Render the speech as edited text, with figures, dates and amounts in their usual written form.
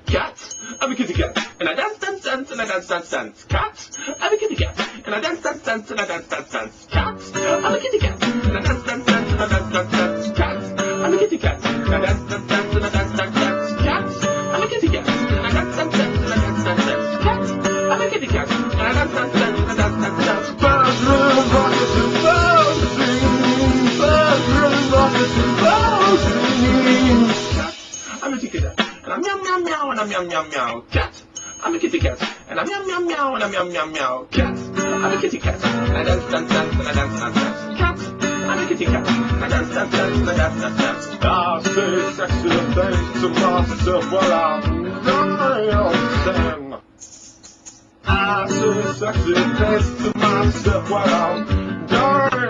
Cat, I'm a kitty cat, and I dance, dance, dance, and I dance, dance, dance. Cat, I'm a kitty cat, and I dance, dance, dance, and I dance, dance, dance. Cat, I'm a kitty cat, and I dance, dance, dance, and I dance, dance, dance. Cat, I'm a kitty cat, and I dance, dance, dance, and I dance, dance, dance. Cat, I'm a kitty cat, and I dance, dance, dance, and I dance, dance, dance. Cat, I'm a kitty cat, and I dance, dance, dance, and I dance, dance, dance. Bedroom rockets and bouncing, bedroom rockets and bouncing. Cat, I'm a kitty cat, and I'm meow meow meow, and I'm meow meow meow. Cat, I'm a kitty cat, and I'm meow meow meow, and I'm meow meow meow. Cat, I'm a kitty cat, and I dance, dance, dance, and I dance, dance, dance. Cat, I'm a kitty cat, and I dance, dance, dance, and I dance, dance, dance. I say sexy things to myself while I'm dancing. I say sexy things to myself while I'm dancing.